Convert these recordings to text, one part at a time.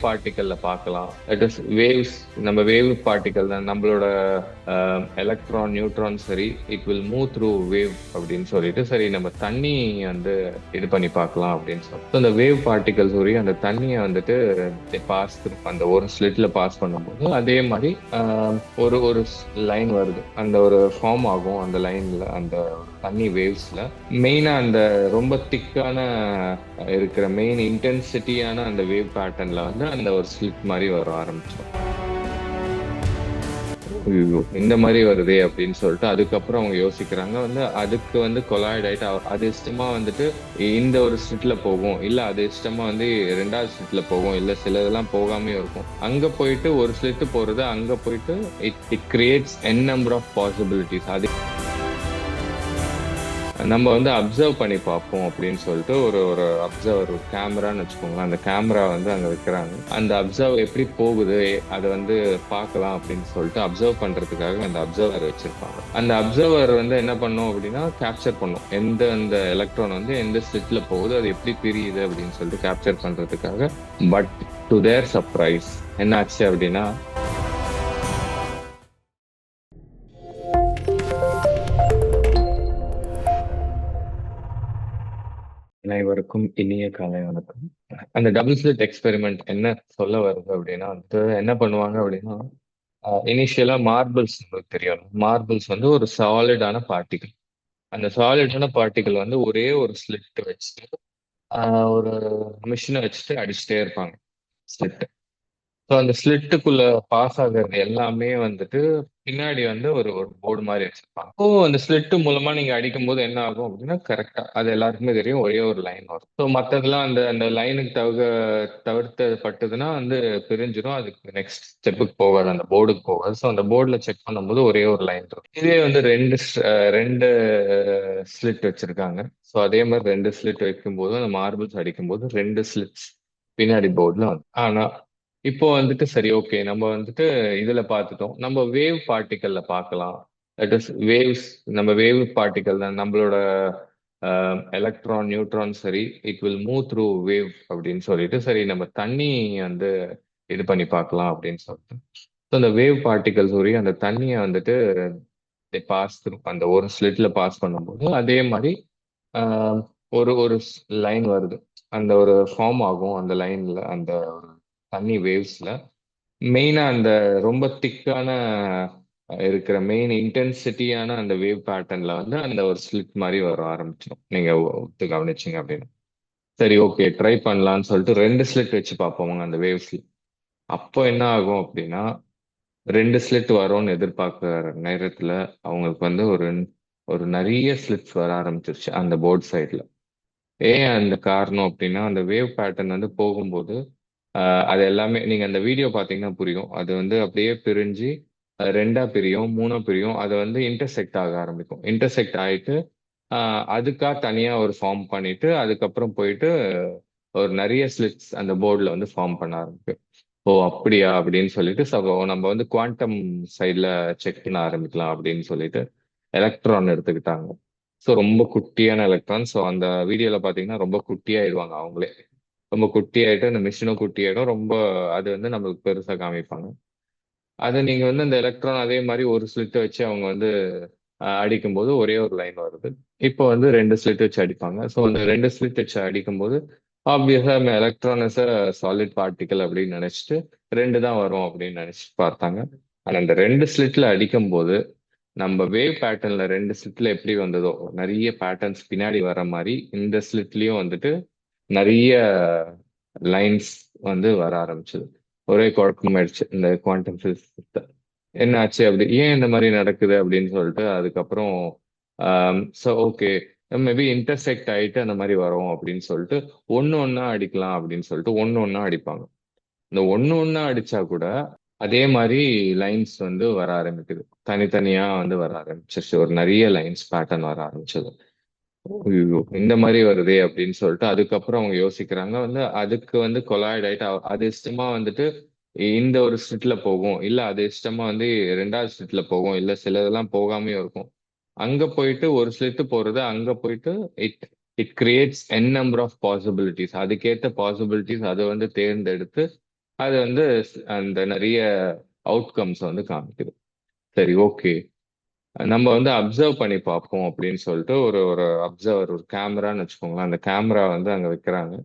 பார்ட்டிக்கல்ல பார்க்கலாம். That is waves. நம்ம wave particle தான் நம்மளோட எலக்ட்ரான் நியூட்ரான். சரி, it will move through wave அப்படின்னு சொல்லிட்டு சரி நம்ம தண்ணி வந்து இது பண்ணி பார்க்கலாம் அப்படின்னு சொல்லிட்டு அந்த வேவ் பார்ட்டிகல்ஸ் உரிய அந்த தண்ணியை வந்துட்டு பாஸ் அந்த ஒரு ஸ்லிட்ல பாஸ் பண்ணும்போது அதே மாதிரி ஒரு ஒரு லைன் வருது, அந்த ஒரு ஃபார்ம் ஆகும் அந்த லைன்ல, அந்த தண்ணி வேவ்ஸ்ல மெயினா அந்த ரொம்ப திக்கான இருக்கிற மெயின் இன்டென்சிட்டியான அந்த வேவ் பேட்டர்ன்ல வந்து அந்த ஒரு ஸ்லிட் மாதிரி வர ஆரம்பிச்சோம். ஐயோ, இந்த மாதிரி வருதே அப்படின்னு சொல்லிட்டு அதுக்கப்புறம் அவங்க யோசிக்கிறாங்க வந்து அதுக்கு வந்து கொலாய்ட் ஆயிட்டு அது இஷ்டமா வந்துட்டு இந்த ஒரு ஸ்லிட்ல போகும், இல்ல அது இஷ்டமா வந்து ரெண்டாவது ஸ்லிட்ல போகும், இல்ல சில இதெல்லாம் போகாமே இருக்கும். அங்க போயிட்டு ஒரு ஸ்லிட் போறது, அங்க போயிட்டு it creates n number of possibilities. அது நம்ம வந்து அப்சர்வ் பண்ணி பார்ப்போம் அப்படின்னு சொல்லிட்டு ஒரு ஒரு அப்சர்வர், ஒரு கேமரான்னு வச்சுக்கோங்களேன். அந்த கேமரா வந்து அங்க வைக்கிறாங்க. அந்த அப்சர்வ் எப்படி போகுது அதை வந்து பார்க்கலாம் அப்படின்னு சொல்லிட்டு அப்சர்வ் பண்றதுக்காக அந்த அப்சர்வர் வச்சிருப்பாங்க. அந்த அப்சர்வர் வந்து என்ன பண்ணும் அப்படின்னா கேப்சர் பண்ணும் எந்த அந்த எலக்ட்ரான் வந்து எந்த ஸ்லிட்ல போகுது, அது எப்படி பிரியுது அப்படின்னு சொல்லிட்டு கேப்சர் பண்றதுக்காக. பட் டு தேர் சர்ப்ரைஸ் என்னாச்சு அப்படின்னா, அனைவருக்கும் இனிய காலை வணக்கம். அந்த டபுள் ஸ்லிட் எக்ஸ்பெரிமெண்ட் என்ன சொல்ல வருது அப்படின்னா வந்து என்ன பண்ணுவாங்க அப்படின்னா, இனிஷியலா மார்பிள்ஸ் உங்களுக்கு தெரியும். மார்பிள்ஸ் வந்து ஒரு சாலிடான பார்ட்டிகல். அந்த சாலிடான பார்ட்டிகல் வந்து ஒரே ஒரு ஸ்லிட் வச்சுட்டு ஒரு மிஷினை வச்சுட்டு அடிச்சுட்டே இருப்பாங்க ஸ்லிட். ஸோ அந்த ஸ்லிட்டுக்குள்ள பாஸ் ஆகுறது எல்லாமே வந்துட்டு பின்னாடி வந்து ஒரு ஒரு போர்டு மாதிரி வச்சிருப்பாங்க. ஸோ அந்த ஸ்லிட்டு மூலமா நீங்க அடிக்கும் போது என்ன ஆகும் அப்படின்னா கரெக்டா அது எல்லாருக்குமே தெரியும், ஒரே ஒரு லைன் வரும். ஸோ மற்றதெல்லாம் அந்த அந்த லைனுக்கு தவிர்த்து பட்டுதுன்னா வந்து பிரிஞ்சிடும், அதுக்கு நெக்ஸ்ட் ஸ்டெப்புக்கு போகாது, அந்த போர்டுக்கு போகாது. ஸோ அந்த போர்டில் செக் பண்ணும்போது ஒரே ஒரு லைன் இருக்கும். இதே வந்து ரெண்டு ஸ்லிட் வச்சிருக்காங்க. ஸோ அதே மாதிரி ரெண்டு ஸ்லிட் வைக்கும்போது அந்த மார்பிள்ஸ் அடிக்கும்போது ரெண்டு ஸ்லிட்ஸ் பின்னாடி போர்டில் வந்து. ஆனா இப்போ வந்துட்டு சரி, ஓகே, நம்ம வந்துட்டு இதுல பார்த்துட்டோம், நம்ம வேவ் பார்ட்டிக்கல்ல பார்க்கலாம். That is waves. நம்ம வேவ் பார்ட்டிக்கல் தான் நம்மளோட எலக்ட்ரான் நியூட்ரான். சரி, it will move through wave அப்படின்னு சொல்லிட்டு சரி நம்ம தண்ணி வந்து இது பண்ணி பார்க்கலாம் அப்படின்னு சொல்லிட்டு அந்த வேவ் பார்ட்டிகல்ஸ் உரிய அந்த தண்ணியை வந்துட்டு பாஸ் த்ரூ அந்த ஒரு ஸ்லிட்ல பாஸ் பண்ணும்போது அதே மாதிரி ஆஹ், ஒரு ஒரு லைன் வருது, அந்த ஒரு ஃபார்ம் ஆகும் அந்த லைன்ல, அந்த ஒரு தண்ணி வேவ்ஸ்ல மெயினா அந்த ரொம்ப திக்கான இருக்கிற மெயின் இன்டென்சிட்டியான அந்த வேவ் பேட்டர்ன்ல வந்து அந்த ஒரு ஸ்லிட் மாதிரி வர ஆரம்பிச்சிடும். நீங்க ஒத்து கவனிச்சிங்க அப்படின்னு சரி, ஓகே, ட்ரை பண்ணலாம்னு சொல்லிட்டு ரெண்டு ஸ்லிட் வச்சு பார்ப்போம் அந்த வேவ்ஸ்ல. அப்போ என்ன ஆகும் அப்படின்னா, ரெண்டு ஸ்லிட் வரும்னு எதிர்பார்க்குற நேரத்துல அவங்களுக்கு வந்து ஒரு ஒரு நிறைய ஸ்லிட்ஸ் வர ஆரம்பிச்சிருச்சு அந்த போர்ட் சைட்ல. ஏன் அந்த காரணம் அப்படின்னா, அந்த வேவ் பேட்டர்ன் வந்து போகும்போது அது எல்லாமே நீங்க அந்த வீடியோ பார்த்தீங்கன்னா புரியும். அது வந்து அப்படியே பிரிஞ்சு ரெண்டா பிரியும், மூணா பிரியும். அது வந்து இன்டர்செக்ட் ஆக ஆரம்பிக்கும். இன்டர்செக்ட் ஆயிட்டு அதுக்கா தனியா ஒரு ஃபார்ம் பண்ணிட்டு அதுக்கப்புறம் போயிட்டு ஒரு நிறைய ஸ்லிட்ஸ் அந்த போர்டில் வந்து ஃபார்ம் பண்ண ஆரம்பிக்கும். ஓ அப்படியா அப்படின்னு சொல்லிட்டு நம்ம வந்து குவாண்டம் சைட்ல செக் பண்ண ஆரம்பிக்கலாம் அப்படின்னு சொல்லிட்டு எலக்ட்ரான் எடுத்துக்கிட்டாங்க. ஸோ ரொம்ப குட்டியான எலக்ட்ரான். ஸோ அந்த வீடியோல பார்த்தீங்கன்னா ரொம்ப குட்டியாயிடுவாங்க அவங்களே. ரொம்ப குட்டியாயிட்டு அந்த மிஷினும் குட்டியாயிடும் ரொம்ப. அது வந்து நம்மளுக்கு பெருசா காமிப்பாங்க. அதை நீங்க வந்து அந்த எலக்ட்ரான் அதே மாதிரி ஒரு ஸ்லிட் வச்சு அவங்க வந்து அடிக்கும்போது ஒரே ஒரு லைன் வருது. இப்போ வந்து ரெண்டு ஸ்லிட் வச்சு அடிப்பாங்க. ஸோ அந்த ரெண்டு ஸ்லிட் வச்சு அடிக்கும்போது ஆப்வியஸா நம்ம எலக்ட்ரான் இஸ் சாலிட் பார்ட்டிகல் அப்படின்னு நினைச்சிட்டு ரெண்டு தான் வரும் அப்படின்னு நினைச்சிட்டு பார்த்தாங்க. ஆனா அந்த ரெண்டு ஸ்லிட்ல அடிக்கும்போது நம்ம வேவ் பேட்டர்ன்ல ரெண்டு ஸ்லிட்ல எப்படி வந்ததோ நிறைய பேட்டர்ன்ஸ் பின்னாடி வர மாதிரி இந்த ஸ்லிட்லயும் வந்துட்டு நிறைய லைன்ஸ் வந்து வர ஆரம்பிச்சது. ஒரே குழப்பமாயிடுச்சு இந்த குவாண்டம் பிசிக்ஸ். என்ன ஆச்சு அப்படி, ஏன் இந்த மாதிரி நடக்குது அப்படின்னு சொல்லிட்டு அதுக்கப்புறம் ஸோ ஓகே, மேபி இன்டர்செக்ட் ஆயிட்டு அந்த மாதிரி வரும் அப்படின்னு சொல்லிட்டு ஒன்னு ஒன்னா அடிக்கலாம் அப்படின்னு சொல்லிட்டு ஒன்னு ஒன்னா அடிப்பாங்க. இந்த ஒன்னு ஒன்னா அடிச்சா கூட அதே மாதிரி லைன்ஸ் வந்து வர ஆரம்பிக்குது. தனித்தனியா வந்து வர ஆரம்பிச்சிருச்சு, ஒரு நிறைய லைன்ஸ் பேட்டர்ன் வர ஆரம்பிச்சது. ஐயோ, இந்த மாதிரி வருதே அப்படின்னு சொல்லிட்டு அதுக்கப்புறம் அவங்க யோசிக்கிறாங்க வந்து அதுக்கு வந்து கொலாய்ட் ஆயிட்டு அது இஷ்டமா வந்துட்டு இந்த ஒரு ஸ்லிட்ல போகும், இல்ல அது இஷ்டமா வந்து ரெண்டாவது ஸ்லிட்ல போகும், இல்ல சில இதெல்லாம் போகாமே இருக்கும். அங்க போயிட்டு ஒரு ஸ்லிட் போறது, அங்க போயிட்டு it it creates n number of possibilities. அதுக்கேற்ற பாசிபிலிட்டிஸ் அதை வந்து தேர்ந்தெடுத்து அது வந்து அந்த நிறைய அவுட்கம்ஸ் வந்து காமிக்குது. சரி, ஓகே, நம்ம வந்து அப்சர்வ் பண்ணி பார்ப்போம் அப்படின்னு சொல்லிட்டு ஒரு ஒரு அப்சர்வர், ஒரு கேமரான்னு வச்சுக்கோங்களேன். அந்த கேமரா வந்து அங்க வைக்கிறாங்க.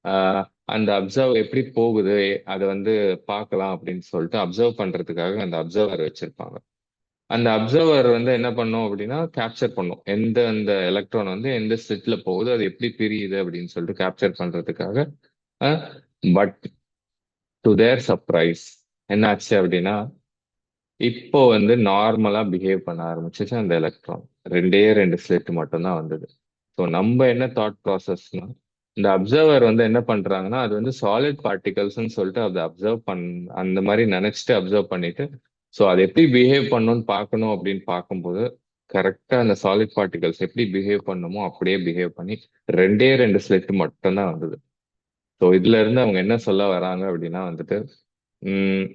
ஆஹ் அந்த அப்சர்வ் எப்படி போகுது அதை வந்து பார்க்கலாம் அப்படின்னு சொல்லிட்டு அப்சர்வ் பண்றதுக்காக அந்த அப்சர்வர் வச்சிருப்பாங்க. அந்த அப்சர்வர் வந்து என்ன பண்ணும் அப்படின்னா கேப்சர் பண்ணும் எந்த அந்த எலக்ட்ரான் வந்து எந்த ஸ்லிட்ல போகுது, அது எப்படி பிரியுது அப்படின்னு சொல்லிட்டு கேப்சர் பண்றதுக்காக. பட் டு தேர் சர்ப்ரைஸ் என்ன ஆச்சு அப்படின்னா, இப்போ வந்து நார்மலா பிஹேவ் பண்ண ஆரம்பிச்சிச்சு அந்த எலக்ட்ரான். ரெண்டே ரெண்டு ஸ்லிட் மட்டும்தான் வந்தது. ஸோ நம்ம என்ன தாட் ப்ராசஸ்னா, இந்த அப்சர்வர் வந்து என்ன பண்றாங்கன்னா, அது வந்து சாலிட் பார்ட்டிகல்ஸ்னு சொல்லிட்டு அதை அப்சர்வ் அந்த மாதிரி நினைச்சிட்டு அப்சர்வ் பண்ணிட்டு, ஸோ அது எப்படி பிஹேவ் பண்ணணும்னு பார்க்கணும் அப்படின்னு பார்க்கும்போது, கரெக்டா அந்த சாலிட் பார்ட்டிகல்ஸ் எப்படி பிஹேவ் பண்ணுமோ அப்படியே பிஹேவ் பண்ணி ரெண்டே ரெண்டு ஸ்லிட் மட்டும்தான் வந்தது. ஸோ இதுல இருந்து அவங்க என்ன சொல்ல வராங்க அப்படின்னா வந்துட்டு, உம்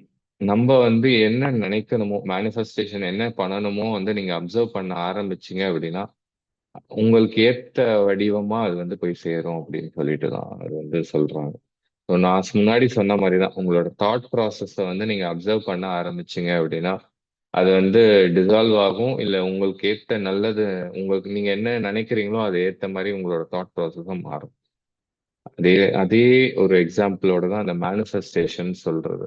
நம்ம வந்து என்ன நினைக்கணுமோ, மேனிஃபெஸ்டேஷன் என்ன பண்ணணுமோ வந்து நீங்க அப்சர்வ் பண்ண ஆரம்பிச்சீங்க அப்படின்னா, உங்களுக்கு ஏத்த வடிவமா அது வந்து போய் சேரும் அப்படின்னு சொல்லிட்டு தான் அது வந்து சொல்றாங்க. ஸோ நான் முன்னாடி சொன்ன மாதிரி தான், உங்களோட தாட் ப்ராசஸை வந்து நீங்க அப்சர்வ் பண்ண ஆரம்பிச்சீங்க அப்படின்னா, அது வந்து டிசால்வ் ஆகும். இல்லை உங்களுக்கு ஏத்த நல்லது, உங்களுக்கு நீங்க என்ன நினைக்கிறீங்களோ அது ஏத்த மாதிரி உங்களோட தாட் ப்ராசஸும் மாறும். அதே அதே ஒரு எக்ஸாம்பிளோட தான் அந்த மேனிஃபெஸ்டேஷன் சொல்றது.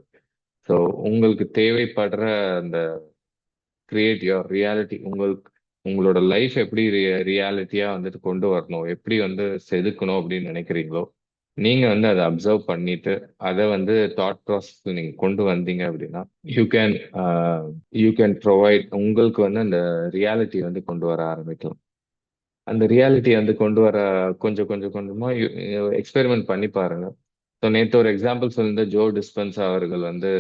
ஸோ உங்களுக்கு தேவைப்படுற அந்த கிரியேட் யுவர் ரியாலிட்டி, உங்களுக்கு உங்களோட லைஃப் எப்படி ரியாலிட்டியா வந்துட்டு கொண்டு வரணும், எப்படி வந்து செதுக்கணும் அப்படின்னு நினைக்கிறீங்களோ, நீங்க வந்து அதை அப்சர்வ் பண்ணிட்டு அதை வந்து தாட் ப்ராசஸ் நீங்க கொண்டு வந்தீங்க அப்படின்னா, you can you can provide, உங்களுக்கு வந்து அந்த ரியாலிட்டி வந்து கொண்டு வர ஆரம்பிக்கலாம். அந்த ரியாலிட்டி வந்து கொண்டு வர கொஞ்சம் கொஞ்சம் கொஞ்சமா எக்ஸ்பெரிமெண்ட் பண்ணி பாருங்க. ஸோ நேற்று ஒரு எக்ஸாம்பிள் சொல்லியிருந்த ஜோ டிஸ்பென்சா அவர்கள் வந்து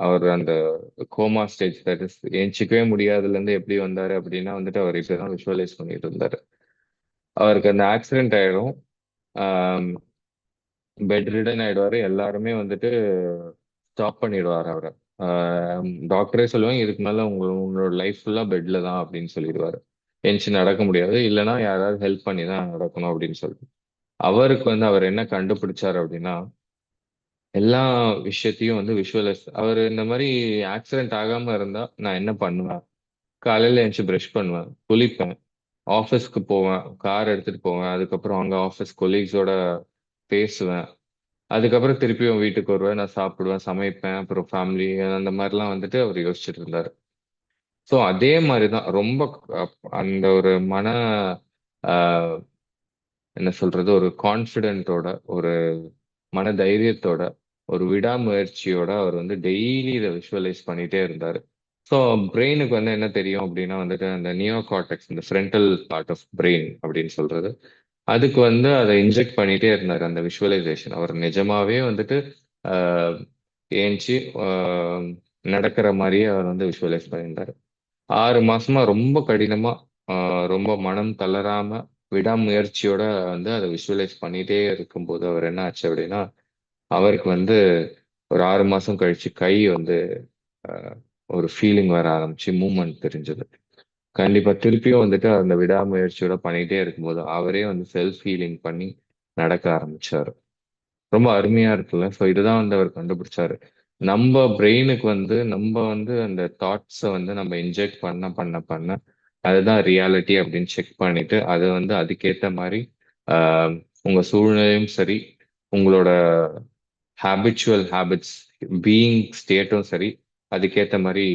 அவர் அந்த கோமா ஸ்டேஜ், தட் இஸ் எந்திக்கவே முடியாதுல இருந்து எப்படி வந்தாரு அப்படின்னா வந்துட்டு அவர் இப்படிதான் விஷுவலைஸ் பண்ணிட்டு இருந்தாரு. அவருக்கு அந்த ஆக்சிடென்ட் ஆயிடும், பெட் ரிடன் ஆயிடுவாரு, எல்லாருமே வந்துட்டு ஸ்டாப் பண்ணிடுவாரு அவரை. டாக்டரே சொல்லுவாங்க இதுக்கு மேல உங்களோட லைஃப் ஃபுல்லா பெட்ல தான் அப்படின்னு சொல்லிடுவாரு. எந்திச்சு நடக்க முடியாது, இல்லைன்னா யாராவது ஹெல்ப் பண்ணி தான் நடக்கணும் அப்படின்னு சொல்லிட்டு. அவருக்கு வந்து அவர் என்ன கண்டுபிடிச்சாரு அப்படின்னா, எல்லா விஷயத்தையும் வந்து விஷுவலைஸ், அவர் இந்த மாதிரி ஆக்சிடென்ட் ஆகாம இருந்தா நான் என்ன பண்ணுவேன், காலையில எழுந்துச்சு ப்ரஷ் பண்ணுவேன், குளிப்பேன், ஆஃபீஸ்க்கு போவேன், கார் எடுத்துட்டு போவேன், அதுக்கப்புறம் அங்க ஆஃபீஸ் கொலீக்ஸோட பேசுவேன், அதுக்கப்புறம் திருப்பியும் வீட்டுக்கு வருவேன், நான் சாப்பிடுவேன், சமைப்பேன், அப்புறம் ஃபேமிலி அந்த மாதிரிலாம் வந்துட்டு அவர் யோசிச்சுட்டு இருந்தாரு. ஸோ அதே மாதிரிதான் ரொம்ப அந்த ஒரு மன ஆஹ், என்ன சொல்றது, ஒரு கான்ஃபிடென்ட்டோட, ஒரு மன தைரியத்தோட, ஒரு விடாமுயற்சியோட அவர் வந்து டெய்லி இதை விஷுவலைஸ் பண்ணிட்டே இருந்தாரு. ஸோ பிரெயினுக்கு வந்து என்ன தெரியும் அப்படின்னா வந்துட்டு, அந்த நியோ கார்டெக்ஸ், இந்த ஃப்ரண்டல் பார்ட் ஆஃப் பிரெயின் அப்படின்னு சொல்றது, அதுக்கு வந்து அதை இன்ஜெக்ட் பண்ணிட்டே இருந்தார் அந்த விஷுவலைசேஷன். அவர் நிஜமாவே வந்துட்டு ஆஹ், ஏஞ்சி ஆஹ், நடக்கிற மாதிரியே அவர் வந்து விஷுவலைஸ் பண்ணியிருந்தார். 6 மாசமா ரொம்ப கடினமா, ரொம்ப மனம் தளராம விடாமுயற்சியோட வந்து அதை விஷுவலைஸ் பண்ணிட்டே இருக்கும்போது அவர் என்ன ஆச்சு அப்படின்னா, அவருக்கு வந்து ஒரு 6 மாசம் கழிச்சு கை வந்து ஆஹ், ஒரு ஃபீலிங் வர ஆரம்பிச்சு, மூமெண்ட் தெரிஞ்சது. கண்டிப்பா திருப்பியும் வந்துட்டு அந்த விடாமுயற்சியோட பண்ணிட்டே இருக்கும்போது அவரே வந்து செல்ஃப் ஹீலிங் பண்ணி நடக்க ஆரம்பிச்சாரு. ரொம்ப அருமையா இருக்குல்ல. ஸோ இதுதான் வந்து அவர் கண்டுபிடிச்சாரு. நம்ம பிரெயினுக்கு வந்து நம்ம வந்து அந்த தாட்ஸை வந்து நம்ம இன்ஜெக்ட் பண்ண பண்ண பண்ண அதுதான் ரியாலிட்டி அப்படின்னு செக் பண்ணிட்டு அதை வந்து அதுக்கேற்ற மாதிரி ஆஹ், உங்க சூழ்நிலையும் சரி, உங்களோட ஹேபிச்சுவல் ஹேபிட்ஸ், பீயிங் ஸ்டேட்டும் சரி, அதுக்கேற்ற மாதிரி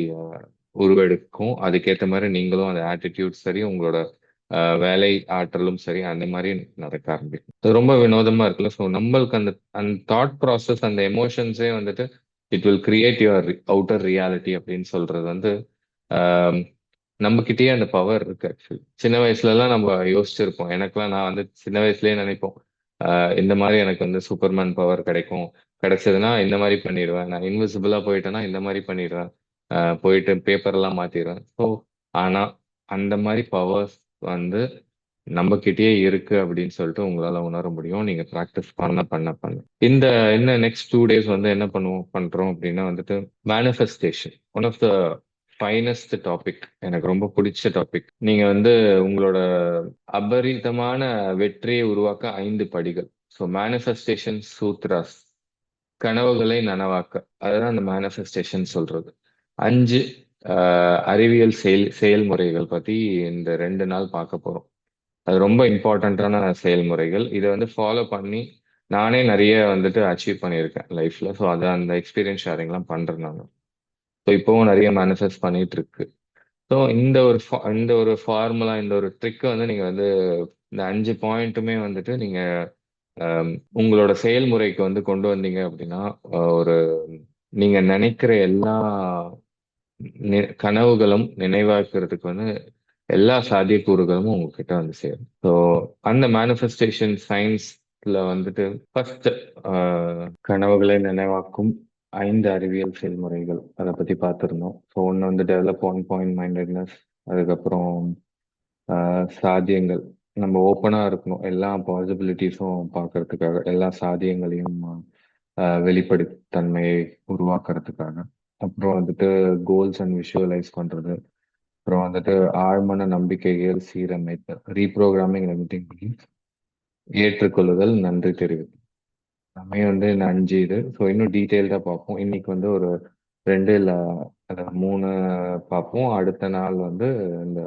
உருவெடுக்கும். அதுக்கேற்ற மாதிரி நீங்களும் அந்த ஆட்டிடியூட் சரி, உங்களோட வேலை ஆற்றலும் சரி, அந்த மாதிரி நடக்க ஆரம்பிக்கும். அது ரொம்ப வினோதமா இருக்குல்ல. ஸோ நம்மளுக்கு அந்த அந்த தாட் ப்ராசஸ், அந்த எமோஷன்ஸே வந்துட்டு it will create your outer reality அப்படின்னு சொல்றது வந்து ஆஹ், நம்ம கிட்டயே அந்த பவர் இருக்கு ஆக்சுவலி. சின்ன வயசுல எல்லாம் நம்ம யோசிச்சிருப்போம். எனக்கெல்லாம் நான் வந்து சின்ன வயசுலயே நினைப்போம், இந்த மாதிரி எனக்கு வந்து சூப்பர்மேன் பவர் கிடைக்கும், கிடைச்சதுன்னா இந்த மாதிரி பண்ணிடுவேன், நான் இன்விசிபிளா போயிட்டேன்னா இந்த மாதிரி பண்ணிடுவேன், போயிட்டு பேப்பர் எல்லாம் மாத்திடுவேன். ஸோ ஆனா அந்த மாதிரி பவர்ஸ் வந்து நம்ம கிட்டயே இருக்கு அப்படின்னு சொல்லிட்டு உங்களால உணர முடியும், நீங்க ப்ராக்டிஸ் பண்ண பண்ண பண்ண. இந்த என்ன நெக்ஸ்ட் 2 days வந்து என்ன பண்றோம் அப்படின்னா வந்துட்டு manifestation, one of the finest topic, எனக்கு ரொம்ப பிடிச்ச டாபிக். நீங்க வந்து உங்களோட அபரிதமான வெற்றியை உருவாக்க 5 படிகள். ஸோ மேனிஃபெஸ்டேஷன் சூத்ராஸ், கனவுகளை நனவாக்க. அதுதான் அந்த மேனிஃபெஸ்டேஷன் சொல்றது. 5 அறிவியல் செயல்முறைகள் பத்தி இந்த 2 நாள் பார்க்க போறோம். அது ரொம்ப இம்பார்ட்டண்ட்டான செயல்முறைகள். இதை வந்து ஃபாலோ பண்ணி நானே நிறைய வந்துட்டு அச்சீவ் பண்ணியிருக்கேன் லைஃப்ல. ஸோ அதை அந்த எக்ஸ்பீரியன்ஸ் ஷேரிங்லாம் பண்றேன் நான். ஸோ இப்போவும் நிறைய மேனிஃபெஸ்ட் பண்ணிட்டு இருக்கு. ஸோ இந்த ஒரு ஃபார்முலா, இந்த ஒரு ட்ரிக்கை வந்து நீங்க வந்து இந்த 5 பாயிண்ட்டுமே வந்துட்டு நீங்க ஆம், உங்களோட செயல்முறைக்கு வந்து கொண்டு வந்தீங்க அப்படின்னா ஒரு நீங்க நினைக்கிற எல்லா கனவுகளும் நினைவாக்குறதுக்கு வந்து எல்லா சாத்தியக்கூறுகளும் உங்ககிட்ட வந்து சேரும். ஸோ அந்த மேனிஃபெஸ்டேஷன் சயின்ஸ்ல வந்துட்டு ஃபர்ஸ்ட் கனவுகளை நினைவாக்கும் 5 அறிவியல் செயல்முறைகள் அதை பத்தி பார்த்துருந்தோம். ஸோ ஒன்று வந்து டெவலப் 1 பாயிண்ட் மைண்டட்னஸ். அதுக்கப்புறம் சாத்தியங்கள். நம்ம ஓப்பனா இருக்கணும் எல்லா பாசிபிலிட்டிஸும் பார்க்கறதுக்காக, எல்லா சாத்தியங்களையும் வெளிப்படைத்தன்மையை உருவாக்குறதுக்காக. அப்புறம் வந்துட்டு கோல்ஸ் அண்ட் விஷுவலைஸ் பண்றது. அப்புறம் வந்துட்டு ஆழ்மன நம்பிக்கைகள் சீரமைத்தல், ரீப்ரோக்ராமிங் லிமிட்டிங் பிலீஃப், ஏற்றுக்கொள்ளுதல், நன்றி தெரிவித்தல். எல்லாமே வந்து இந்த 5 இது. ஸோ இன்னும் டீட்டெயில்டா பார்ப்போம். இன்னைக்கு வந்து ஒரு 2 இல்லை 3 பார்ப்போம். அடுத்த நாள் வந்து இந்த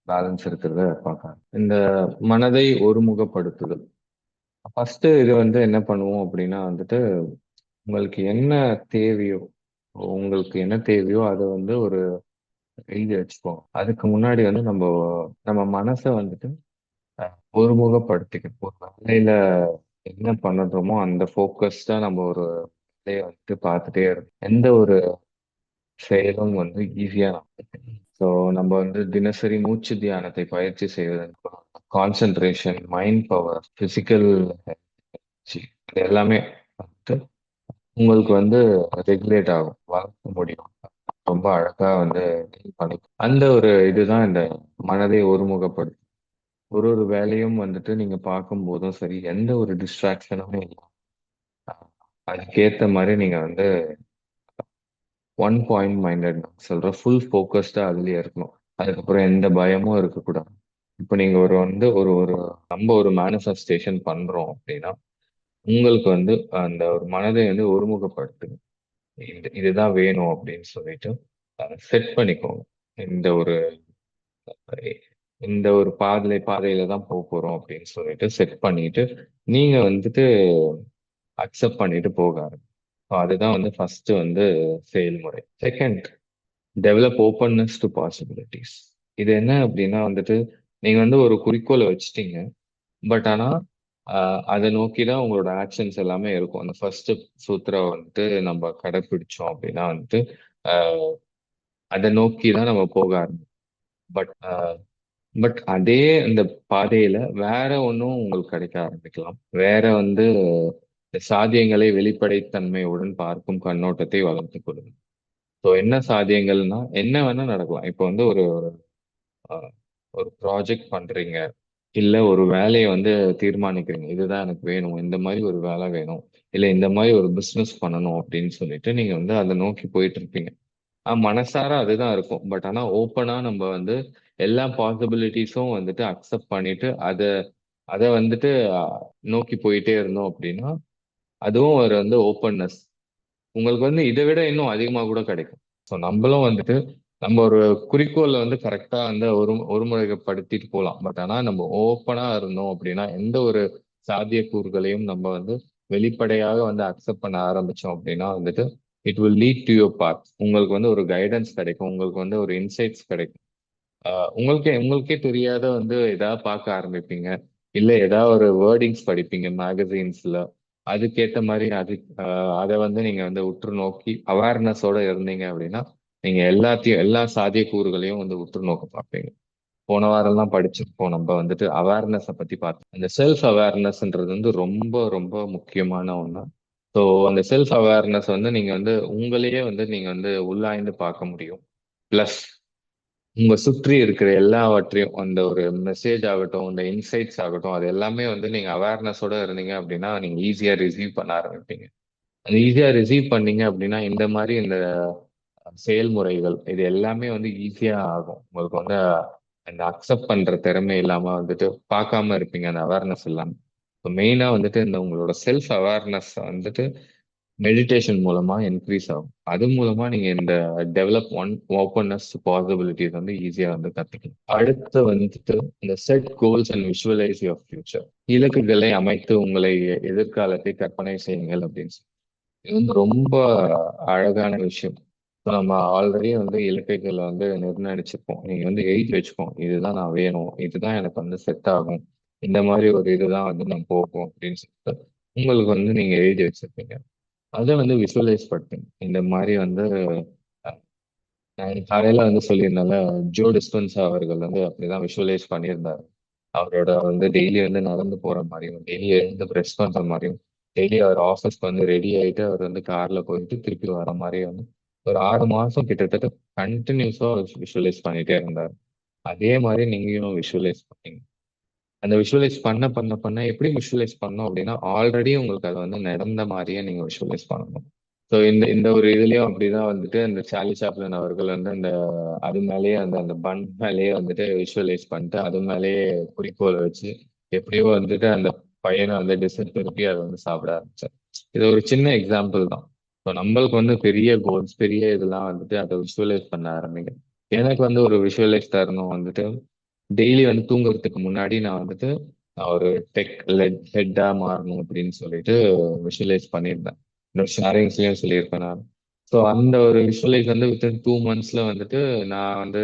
பேலன்ஸ் இருக்கிறத பார்க்கலாம். இந்த மனதை ஒருமுகப்படுத்துதல். ஃபர்ஸ்ட் இது வந்து என்ன பண்ணுவோம் அப்படின்னா வந்துட்டு உங்களுக்கு என்ன தேவையோ உங்களுக்கு என்ன தேவையோ அதை வந்து ஒரு எழுதி வச்சுப்போம். அதுக்கு முன்னாடி வந்து நம்ம மனசை வந்துட்டு ஒருமுகப்படுத்திக்கணும். ஒரு வேலையில என்ன பண்ணுறோமோ அந்த ஃபோக்கஸ்டா நம்ம ஒரு வேலையை வந்துட்டு பார்த்துட்டே இருக்கோம். எந்த ஒரு செயலும் வந்து ஈஸியா ஸோ நம்ம வந்து தினசரி மூச்சு தியானத்தை பயிற்சி செய்வதன் கான்சென்ட்ரேஷன், மைண்ட் பவர், பிசிக்கல் இது எல்லாமே வந்து உங்களுக்கு வந்து ரெகுலேட் ஆகும், வளர்க்க முடியும். ரொம்ப அழகா வந்து பண்ணி அந்த ஒரு இதுதான் இந்த மனதை ஒருமுகப்படுத்தும். ஒரு ஒரு வேலையும் வந்துட்டு நீங்க பார்க்கும் போதும் சரி, எந்த ஒரு டிஸ்ட்ராக்ஷனுமே இல்லை. அதுக்கேத்த மாதிரி நீங்க வந்து 1 பாயிண்ட் மைண்டட் சொல்ற ஃபுல் ஃபோக்கஸ்டா அதுலயே இருக்கணும். அதுக்கப்புறம் எந்த பயமும் இருக்கக்கூடாது. இப்போ நீங்க ஒரு வந்து ஒரு ஒரு நம்ம ஒரு மேனிஃபெஸ்டேஷன் பண்றோம் அப்படின்னா உங்களுக்கு வந்து அந்த ஒரு மனதை வந்து ஒருமுகப்படுத்துங்க. இதுதான் வேணும் அப்படின்னு சொல்லிட்டு செட் பண்ணிக்கோங்க. இந்த ஒரு இந்த ஒரு பாதையில தான் போக போறோம் அப்படின்னு சொல்லிட்டு செட் பண்ணிட்டு நீங்க வந்துட்டு அக்செப்ட் பண்ணிட்டு போக ஆரம்பிங்க. So அதுதான் வந்து ஃபர்ஸ்ட் வந்து செயல்முறை. Second, develop openness to possibilities. இது என்ன அப்படின்னா வந்துட்டு நீங்க வந்து ஒரு குறிக்கோளை வச்சுட்டீங்க. பட் ஆனா அதை நோக்கி தான் உங்களோட ஆக்ஷன்ஸ் எல்லாமே இருக்கும். அந்த ஃபர்ஸ்ட் சூத்திர வந்துட்டு நம்ம கடைப்பிடிச்சோம் அப்படின்னா வந்துட்டு ஆஹ் அதை நோக்கி தான் நம்ம போக ஆரம்பிக்கும். பட் பட் அதே அந்த பாதையில வேற ஒன்றும் உங்களுக்கு கிடைக்க ஆரம்பிக்கலாம். வேற வந்து சாத்தியங்களை வெளிப்படைத்தன்மையுடன் பார்க்கும் கண்ணோட்டத்தை வளர்த்துக் கொள்ளுங்க. ஸோ என்ன சாத்தியங்கள்னா என்ன வேணா நடக்கலாம். இப்போ வந்து ஒரு அஹ், ஒரு ப்ராஜெக்ட் பண்றீங்க, இல்ல ஒரு வேலையை வந்து தீர்மானிக்கிறீங்க. இதுதான் எனக்கு வேணும், இந்த மாதிரி ஒரு வேலை வேணும், இல்ல இந்த மாதிரி ஒரு பிசினஸ் பண்ணணும் அப்படின்னு சொல்லிட்டு நீங்க வந்து அதை நோக்கி போயிட்டு இருப்பீங்க. மனசார அதுதான் இருக்கும். பட் ஆனா ஓப்பனா நம்ம வந்து எல்லா பாசிபிலிட்டிஸும் வந்துட்டு அக்செப்ட் பண்ணிட்டு அதை அதை வந்துட்டு நோக்கி போயிட்டே இருந்தோம் அப்படின்னா அதுவும் ஒரு வந்து ஓப்பன்னஸ் உங்களுக்கு வந்து இதை விட இன்னும் அதிகமா கூட கிடைக்கும். ஸோ நம்மளும் வந்துட்டு நம்ம ஒரு குறிக்கோளை வந்து கரெக்டா வந்து ஒருமுறைப்படுத்திட்டு போகலாம். பட் ஆனா நம்ம ஓப்பனா இருந்தோம் அப்படின்னா எந்த ஒரு சாத்தியக்கூறுகளையும் நம்ம வந்து வெளிப்படையாக வந்து அக்செப்ட் பண்ண ஆரம்பிச்சோம் அப்படின்னா வந்துட்டு it will lead to your path. உங்களுக்கு வந்து ஒரு கைடன்ஸ் கிடைக்கும், உங்களுக்கு வந்து ஒரு இன்சைட்ஸ் கிடைக்கும். உங்களுக்கே தெரியாத வந்து ஏதாவது பார்க்க ஆரம்பிப்பீங்க. இல்ல ஏதாவது ஒரு வேர்டிங்ஸ் படிப்பீங்க மேகசைன்ஸ்ல. அதுக்கேத்த மாதிரி அதை வந்து நீங்க வந்து உற்று நோக்கி அவேர்னஸோட இருந்தீங்க அப்படின்னா நீங்க எல்லா சாத்தியக்கூறுகளையும் வந்து உற்று நோக்க பார்ப்பீங்க. போன வாரம் தான் படிச்சிருப்போம் நம்ம வந்துட்டு அவேர்னஸை பத்தி பார்த்தோம். அந்த செல்ஃப் அவேர்னஸ்ன்றது வந்து ரொம்ப ரொம்ப முக்கியமான ஒண்ணு. ஸோ அந்த செல்ஃப் அவேர்னஸ் வந்து நீங்க வந்து உங்களையே வந்து நீங்க வந்து உள்ளாய்ந்து பார்க்க முடியும். பிளஸ் உங்க சுற்றி இருக்கிற எல்லாவற்றையும் அந்த ஒரு மெசேஜ் ஆகட்டும், இந்த இன்சைட்ஸ் ஆகட்டும், அது எல்லாமே வந்து நீங்க அவேர்னஸோட இருந்தீங்க அப்படின்னா நீங்க ஈஸியா ரிசீவ் பண்ண ஆரம்பிப்பீங்க. அது ஈஸியா ரிசீவ் பண்ணீங்க அப்படின்னா இந்த மாதிரி இந்த செயல்முறைகள் இது எல்லாமே வந்து ஈஸியா ஆகும். உங்களுக்கு வந்து அந்த அக்செப்ட் பண்ற திறமை இல்லாம வந்துட்டு பார்க்காம இருப்பீங்க அந்த அவேர்னஸ் இல்லாம. மெயினா வந்துட்டு இந்த உங்களோட செல்ஃப் அவேர்னஸ் வந்துட்டு மெடிடேஷன் மூலமா இன்க்ரீஸ் ஆகும். அது மூலமா நீங்க இந்த டெவலப் ஓப்பன்னஸ் பாசிபிலிட்டிஸ் வந்து ஈஸியா வந்து கத்துக்கலாம். அடுத்து வந்துட்டு இந்த set goals and visualise your future. இலக்குகளை அமைத்து உங்களை எதிர்காலத்தை கற்பனை செய்யுங்கள் அப்படின்னு சொல்லி. இது வந்து ரொம்ப அழகான விஷயம். So, நம்ம ஆல்ரெடி வந்து இலக்குகளை வந்து நிர்ணயிச்சிருப்போம். நீங்க வந்து எழுதி வச்சுக்கோங்க, இதுதான் நான் வேணும், இதுதான் எனக்கு வந்து செட் ஆகும், இந்த மாதிரி ஒரு இதுதான் வந்து நான் போகும் அப்படின்னு சொல்லிட்டு உங்களுக்கு வந்து நீங்க எழுதி வச்சிருப்பீங்க. அதை வந்து விஷுவலைஸ் பண்ணுங்க. இந்த மாதிரி வந்து நான் காலையில வந்து சொல்லியிருந்தால, ஜோ டிஸ்பென்சா அவர்கள் வந்து அப்படிதான் விஷுவலைஸ் பண்ணியிருந்தாரு. அவரோட வந்து டெய்லி வந்து நடந்து போற மாதிரியும், டெய்லி எழுந்து ப்ரெஷ் பண்ற மாதிரியும், டெய்லி அவர் ஆஃபீஸ்க்கு வந்து ரெடி ஆயிட்டு அவர் வந்து கார்ல போயிட்டு திருப்பி வர மாதிரியும் வந்து ஒரு 6 மாசம் கிட்டத்தட்ட கண்டினியூஸா விஷுவலைஸ் பண்ணிட்டே இருந்தார். அதே மாதிரி நீங்களும் விஷுவலைஸ் பண்ணீங்க. அந்த விஷுவலைஸ் பண்ண பண்ண பண்ண எப்படி விஷுவலைஸ் பண்ணோம் அப்படின்னா, ஆல்ரெடி உங்களுக்கு அது வந்து நடந்த மாதிரியே நீங்க விஷுவலைஸ் பண்ணணும். ஸோ இந்த இந்த ஒரு இதுலயும் அப்படிதான் வந்துட்டு அந்த சார்லி சாப்ளின் அவர்கள் வந்து அந்த அது மேலேயே அந்த அந்த பன் மேலேயே வந்துட்டு விஷுவலைஸ் பண்ணிட்டு அது மேலேயே குறிக்கோளை வச்சு எப்படியோ வந்துட்டு அந்த பையனை வந்து டிசைன் திருப்பி அதை வந்து சாப்பிட ஆரம்பிச்சார். இது ஒரு சின்ன எக்ஸாம்பிள் தான். ஸோ நம்மளுக்கு வந்து பெரிய கோல்ஸ் பெரிய இதெல்லாம் வந்துட்டு அதை விஷுவலைஸ் பண்ண ஆரம்பிங்க. எனக்கு வந்து ஒரு விஷுவலைஸ் தரணும் வந்துட்டு டெய்லி வந்து தூங்குறதுக்கு முன்னாடி நான் வந்துட்டு நான் ஒரு டெக் ஹெட்டா மாறணும் அப்படின்னு சொல்லிட்டு விஷுவலைஸ் பண்ணியிருந்தேன். என்னோட ஷேரிங்ஸ்லயும் சொல்லியிருப்பேன் நான். ஸோ அந்த ஒரு விஷுவலைஸ் வந்து வித்தின் 2 மந்த்ஸ்ல வந்துட்டு நான் வந்து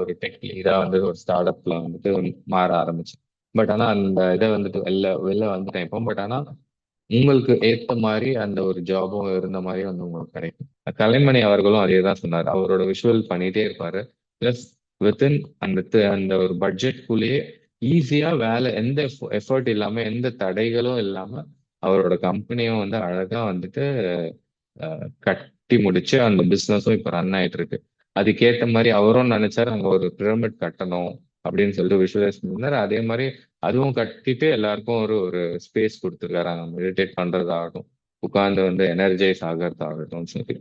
ஒரு டெக் லீடா வந்து ஒரு ஸ்டார்ட் அப்ல வந்துட்டு மாற ஆரம்பிச்சேன். பட் ஆனா அந்த இதை வந்துட்டு வெளில வெளில வந்துட்டேன் இப்போ. பட் ஆனா உங்களுக்கு ஏத்த மாதிரி அந்த ஒரு ஜாபும் இருந்த மாதிரி வந்து உங்களுக்கு கிடைக்கும். கலைமணி அவர்களும் அதே தான் சொன்னார். அவரோட விஷுவல் பண்ணிட்டே இருப்பாரு. பிளஸ் வித்தின் அந்த அந்த ஒரு பட்ஜெட்குள்ளேயே ஈஸியா வேலை எந்த எஃபர்ட் இல்லாம எந்த தடைகளும் இல்லாம அவரோட கம்பெனியும் வந்து அழகா வந்துட்டு கட்டி முடிச்சு அந்த பிசினஸும் இப்ப ரன் ஆயிட்டு இருக்கு. அதுக்கேத்த மாதிரி அவரும் நினைச்சாரு அங்க ஒரு பிரமிட் கட்டணும் அப்படின்னு சொல்லிட்டு விஷுவலைஸ் பண்ணிருந்தாரு. அதே மாதிரி அதுவும் கட்டிட்டு எல்லாருக்கும் ஒரு ஒரு ஸ்பேஸ் கொடுத்துருக்காரு. அங்க மெடிடேட் பண்றதாகட்டும், உட்கார்ந்து வந்து எனர்ஜைஸ் ஆகிறதாகட்டும் சொல்லி.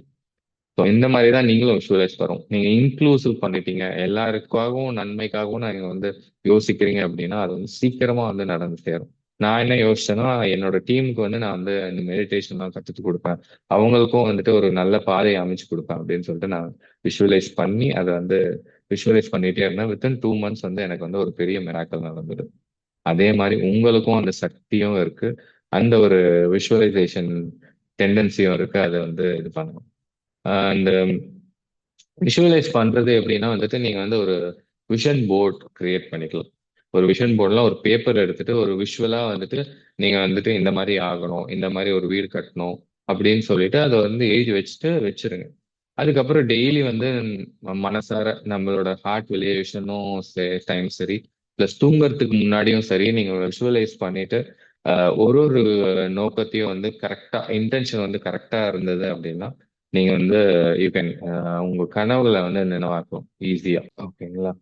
ஸோ இந்த மாதிரி தான் நீங்களும் விஷுவலைஸ் வரும். நீங்க இன்க்ளூசிவ் பண்ணிட்டீங்க, எல்லாருக்காகவும் நன்மைக்காகவும் நீங்க வந்து யோசிக்கிறீங்க அப்படின்னா அது வந்து சீக்கிரமா வந்து நடந்து சேரும். நான் என்ன யோசிச்சேன்னா, என்னோட டீமுக்கு வந்து நான் வந்து இந்த மெடிடேஷன்லாம் கற்றுட்டு கொடுப்பேன், அவங்களுக்கும் வந்துட்டு ஒரு நல்ல பாதையை அமைச்சு கொடுப்பேன் அப்படின்னு சொல்லிட்டு நான் விஷுவலைஸ் பண்ணி அதை வந்து விஷுவலைஸ் பண்ணிட்டே இருந்தேன். வித்தின் 2 மந்த்ஸ் வந்து எனக்கு வந்து ஒரு பெரிய மிராக்கல் நடந்தது. அதே மாதிரி உங்களுக்கும் அந்த சக்தியும் இருக்கு, அந்த ஒரு விஷுவலைசேஷன் டெண்டன்சியும் இருக்கு. அதை வந்து இது பண்ணணும். அந்த விஷுவலைஸ் பண்றது எப்படின்னா வந்துட்டு நீங்க வந்து ஒரு விஷன் போர்ட் கிரியேட் பண்ணிக்கலாம். ஒரு விஷன் போர்ட்லாம் ஒரு பேப்பர் எடுத்துட்டு ஒரு விஷுவலா வந்துட்டு நீங்க வந்துட்டு இந்த மாதிரி ஆகணும், இந்த மாதிரி ஒரு வீடு கட்டணும் அப்படின்னு சொல்லிட்டு அதை வந்து எழுதி வச்சுட்டு வச்சிருங்க. அதுக்கப்புறம் டெய்லி வந்து மனசார நம்மளோட ஹார்ட் வெளியேஷனும் டைம் சரி, பிளஸ் தூங்குறதுக்கு முன்னாடியும் சரி நீங்க விஷுவலைஸ் பண்ணிட்டு ஒரு ஒரு நோக்கத்தையும் வந்து கரெக்டா இன்டென்ஷன் வந்து கரெக்டா இருந்தது அப்படின்னா நீங்க வந்து யூ கேன் உங்க கனவுகளை வந்து நினைவாக்கும் ஈஸியா. ஓகேங்களா?